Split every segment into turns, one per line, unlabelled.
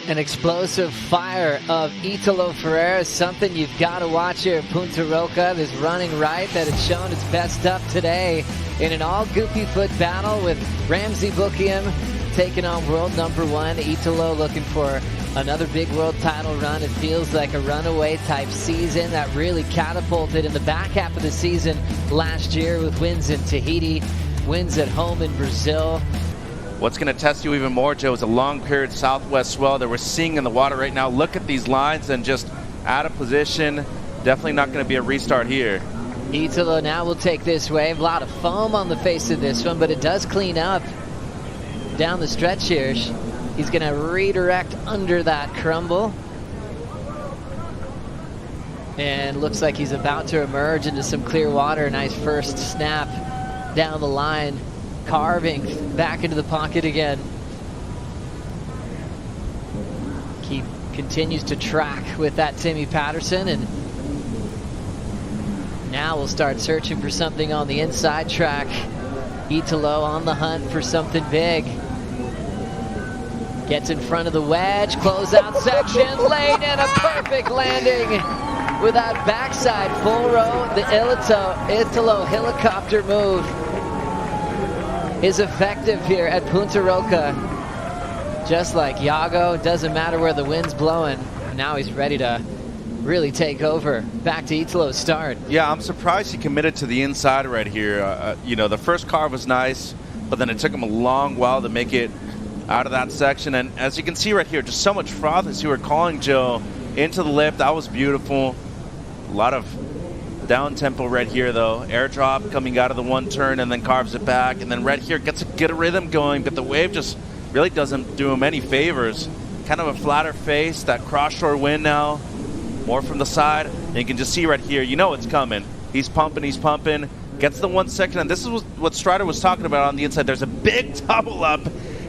An explosive fire of Italo Ferreira is something you've got to watch here at Punta Roca. This running right that had shown its best stuff today in an all-goopy foot battle with Ramzi Boukhiam taking on world number one. Italo looking for another big world title run. It feels like a runaway type season that really catapulted in the back half of the season last year with wins in Tahiti, wins at home in Brazil.
What's going to test you even more, Joe, is a long period southwest swell that we're seeing in the water right now. Look at these lines and just out of position. Definitely not going to be a restart here.
Italo now will take this wave. A lot of foam on the face of this one, but it does clean up down the stretch here. He's going to redirect under that crumble. And looks like he's about to emerge into some clear water. Nice first snap down the line. Carving back into the pocket again. Continues to track with that Timmy Patterson, and now we'll start searching for something on the inside track. Italo on the hunt for something big. Gets in front of the wedge, closeout section, laid in a perfect landing with that backside full row. The Italo helicopter move is effective here at Punta Roca. Just like Iago, doesn't matter where the wind's blowing. Now he's ready to really take over. Back to Italo's start.
Yeah, I'm surprised he committed to the inside right here. You know, the first carve was nice, but then it took him a long while to make it out of that section. And as you can see right here, just so much froth as you were calling, Joe, into the lip. That was beautiful. A lot of down tempo right here though. Airdrop coming out of the one turn and then carves it back, and then right here gets a good rhythm going, but the wave just really doesn't do him any favors. Kind of a flatter face, that cross shore wind now, more from the side, and you can just see right here, you know it's coming. He's pumping, gets the 1 second, and this is what Strider was talking about on the inside. There's a big double up,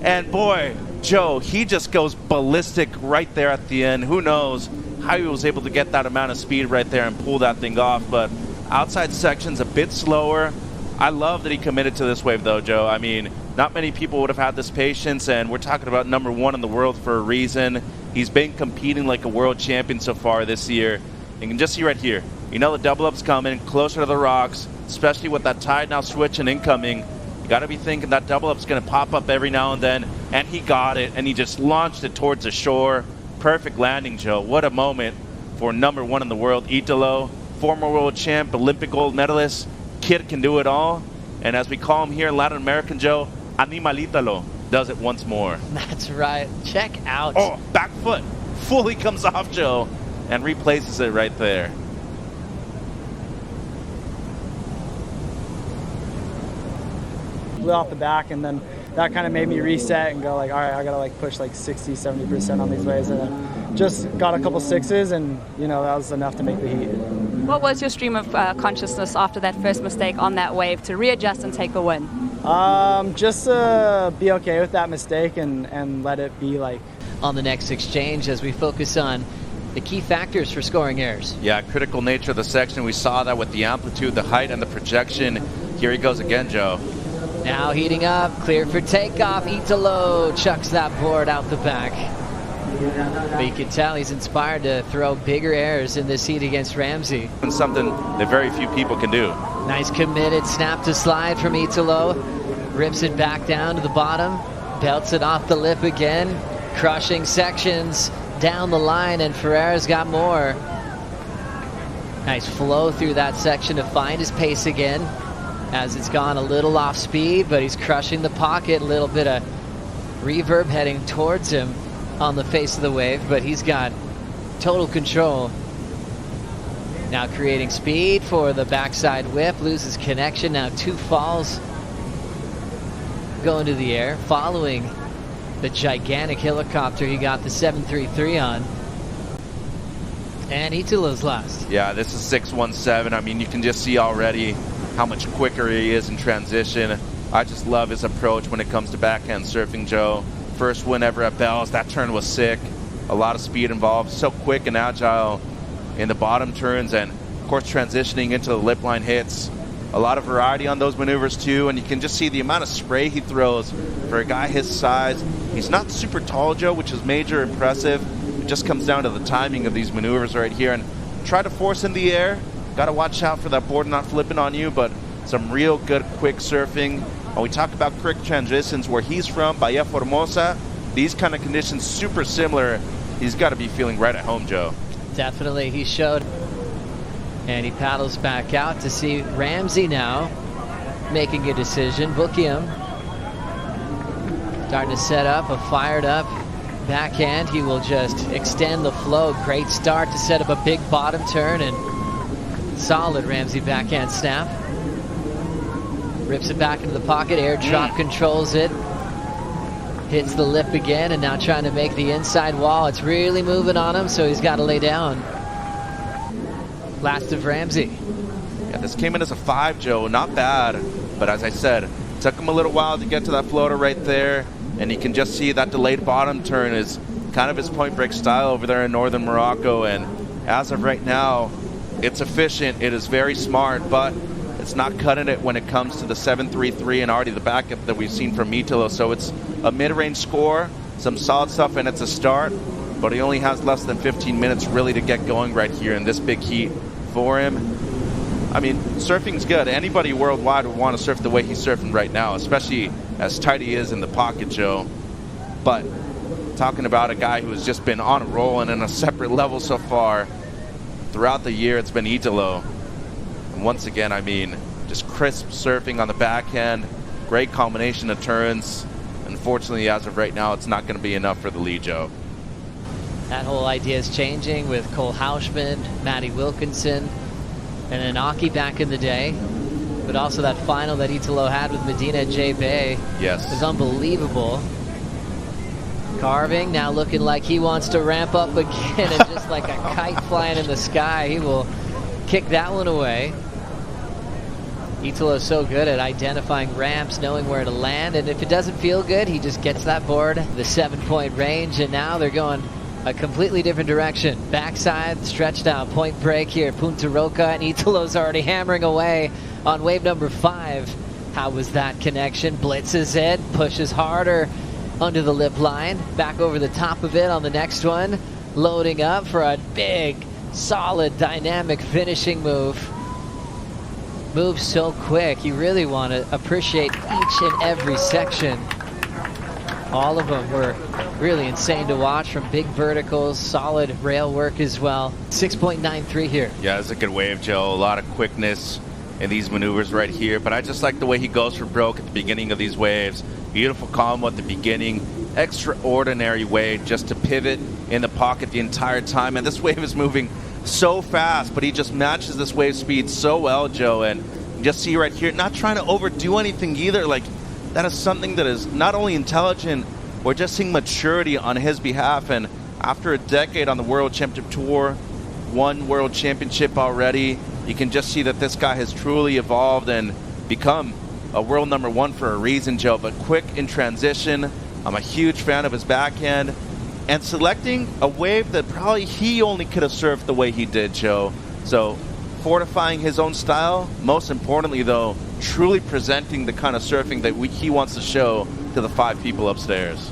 and boy, Joe, he just goes ballistic right there at the end. Who knows how he was able to get that amount of speed right there and pull that thing off, but outside section's a bit slower. I love that he committed to this wave though, Joe. I mean, not many people would have had this patience, and we're talking about number one in the world for a reason. He's been competing like a world champion so far this year. You can just see right here, you know the double up's coming, closer to the rocks, especially with that tide now switching incoming. You gotta be thinking that double up's gonna pop up every now and then, and he got it, and he just launched it towards the shore. Perfect landing, Joe. What a moment for number one in the world, Italo, former world champ, Olympic gold medalist. Kid can do it all. And as we call him here in Latin American, Joe, Animal Italo does it once more.
That's right. Check out.
Oh, back foot fully comes off, Joe, and replaces it right there.
Off the back, and then that kind of made me reset and go like, all right, I gotta like push like 60-70% on these waves, and then just got a couple sixes, and you know that was enough to make the heat.
What was your stream of consciousness after that first mistake on that wave to readjust and take the win?
Just to be okay with that mistake and let it be like.
On the next exchange, as we focus on the key factors for scoring errors.
Yeah, critical nature of the section. We saw that with the amplitude, the height, and the projection. Here he goes again, Joe.
Now heating up, clear for takeoff. Italo chucks that board out the back. But you can tell he's inspired to throw bigger airs in this heat against Ramzi.
And something that very few people can do.
Nice committed snap to slide from Italo. Rips it back down to the bottom. Belts it off the lip again. Crushing sections down the line, and Ferreira's got more. Nice flow through that section to find his pace again, as it's gone a little off speed, but he's crushing the pocket. A little bit of reverb heading towards him on the face of the wave, but he's got total control. Now creating speed for the backside whip, loses connection. Now two falls go into the air, following the gigantic helicopter he got the 733 on. And Italo's last.
Yeah, this is 617. I mean, you can just see already how much quicker he is in transition. I just love his approach when it comes to backhand surfing, Joe. First win ever at Bells. That turn was sick. A lot of speed involved. So quick and agile in the bottom turns, and of course transitioning into the lip line hits. A lot of variety on those maneuvers too, and you can just see the amount of spray he throws for a guy his size. He's not super tall, Joe, which is major impressive. It just comes down to the timing of these maneuvers right here. And try to force in the air. Got to watch out for that board not flipping on you, but some real good quick surfing. When we talk about quick transitions, where he's from, Bahia Formosa, these kind of conditions super similar. He's got to be feeling right at home, Joe.
Definitely, he showed. And he paddles back out to see Ramzi now making a decision. Boukhiam starting to set up a fired up backhand. He will just extend the flow. Great start to set up a big bottom turn, and solid Ramzi backhand snap. Rips it back into the pocket, air drop controls it. Hits the lip again, and now trying to make the inside wall. It's really moving on him, so he's got to lay down. Last of Ramzi.
Yeah, this came in as a 5, Joe. Not bad, but as I said, took him a little while to get to that floater right there, and you can just see that delayed bottom turn is kind of his point break style over there in northern Morocco, and as of right now, it's efficient, it is very smart, but it's not cutting it when it comes to the 7.33 and already the backup that we've seen from Italo. So it's a mid-range score, some solid stuff, and it's a start, but he only has less than 15 minutes really to get going right here in this big heat for him. I mean, surfing's good. Anybody worldwide would want to surf the way he's surfing right now, especially as tight he is in the pocket, Joe. But talking about a guy who has just been on a roll and in a separate level so far throughout the year, it's been Italo. And once again, I mean, just crisp surfing on the backhand, great combination of turns. Unfortunately, as of right now, it's not going to be enough for the lead, Joe.
That whole idea is changing with Cole Hauschman, Matty Wilkinson, and Inaki back in the day. But also that final that Italo had with Medina at J-Bay was unbelievable. Carving now looking like he wants to ramp up again, and just like a kite flying in the sky, he will kick that one away. Italo's so good at identifying ramps, knowing where to land, and if it doesn't feel good, he just gets that board, the 7-point range, and now they're going a completely different direction. Backside, stretched out, point break here, Punta Roca, and Italo's already hammering away on wave number 5. How was that connection? Blitzes it, pushes harder under the lip line, back over the top of it on the next one, loading up for a big, solid, dynamic finishing move. Moves so quick, you really want to appreciate each and every section. All of them were really insane to watch, from big verticals, solid rail work as well. 6.93 here.
Yeah, it's a good wave, Joe. A lot of quickness in these maneuvers right here, but I just like the way he goes for broke at the beginning of these waves. Beautiful combo at the beginning. Extraordinary way just to pivot in the pocket the entire time, and this wave is moving so fast, but he just matches this wave speed so well, Joe. And you just see right here, not trying to overdo anything either. Like, that is something that is not only intelligent, we're just seeing maturity on his behalf. And after a decade on the World Championship Tour, one World Championship already, you can just see that this guy has truly evolved and become a world #1 for a reason, Joe. But quick in transition, I'm a huge fan of his backhand, and selecting a wave that probably he only could have surfed the way he did, Joe. So fortifying his own style, most importantly though, truly presenting the kind of surfing that he wants to show to the 5 people upstairs.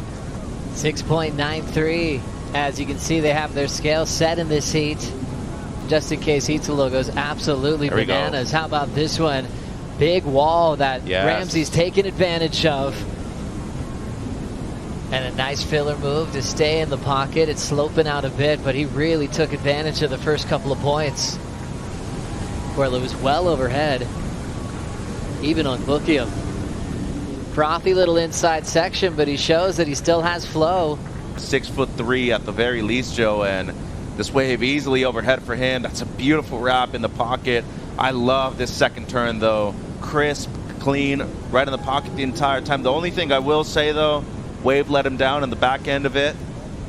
6.93. As you can see, they have their scale set in this heat, just in case Italo goes absolutely bananas. How about this one? Big wall that Ramzi's taken advantage of. And a nice filler move to stay in the pocket. It's sloping out a bit, but he really took advantage of the first couple of points, where it was well overhead, even on Boukhiam. Frothy little inside section, but he shows that he still has flow.
6'3" at the very least, Joe, and this wave easily overhead for him. That's a beautiful wrap in the pocket. I love this second turn though. Crisp, clean, right in the pocket the entire time. The only thing I will say though, wave let him down in the back end of it,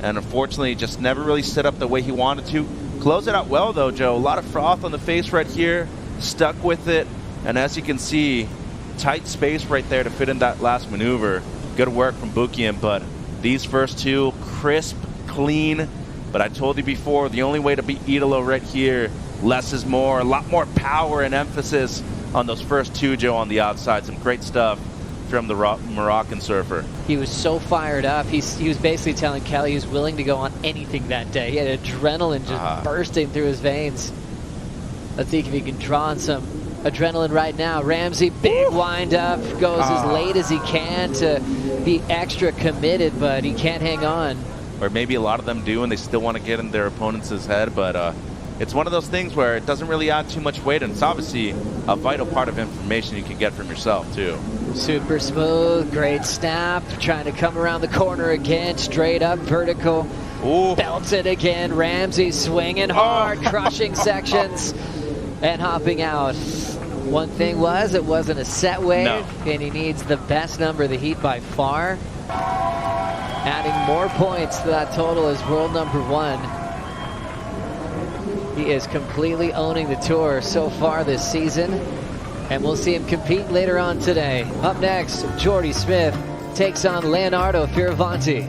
and unfortunately just never really set up the way he wanted to. Close it out well though, Joe. A lot of froth on the face right here, stuck with it, and as you can see, tight space right there to fit in that last maneuver. Good work from Boukhiam, but these first two, crisp, clean. But I told you before, the only way to beat Italo right here, less is more, a lot more power and emphasis on those first two, Joe, on the outside. Some great stuff from the Moroccan surfer.
He was so fired up. He was basically telling Kelly he was willing to go on anything that day. He had adrenaline just bursting through his veins. Let's see if he can draw on some adrenaline right now. Ramzi, big wind up, goes as late as he can to be extra committed, but he can't hang on.
Or maybe a lot of them do, and they still want to get in their opponent's head, but it's one of those things where it doesn't really add too much weight, and it's obviously a vital part of information you can get from yourself, too.
Super smooth, great snap, trying to come around the corner again, straight up, vertical.
Ooh.
Belts it again. Ramzi swinging hard, crushing sections, and hopping out. One thing was, it wasn't a set wave, and he needs the best number of the heat by far. Adding more points to that total as world number 1. He is completely owning the tour so far this season, and we'll see him compete later on today. Up next, Jordy Smith takes on Leonardo Fioravanti.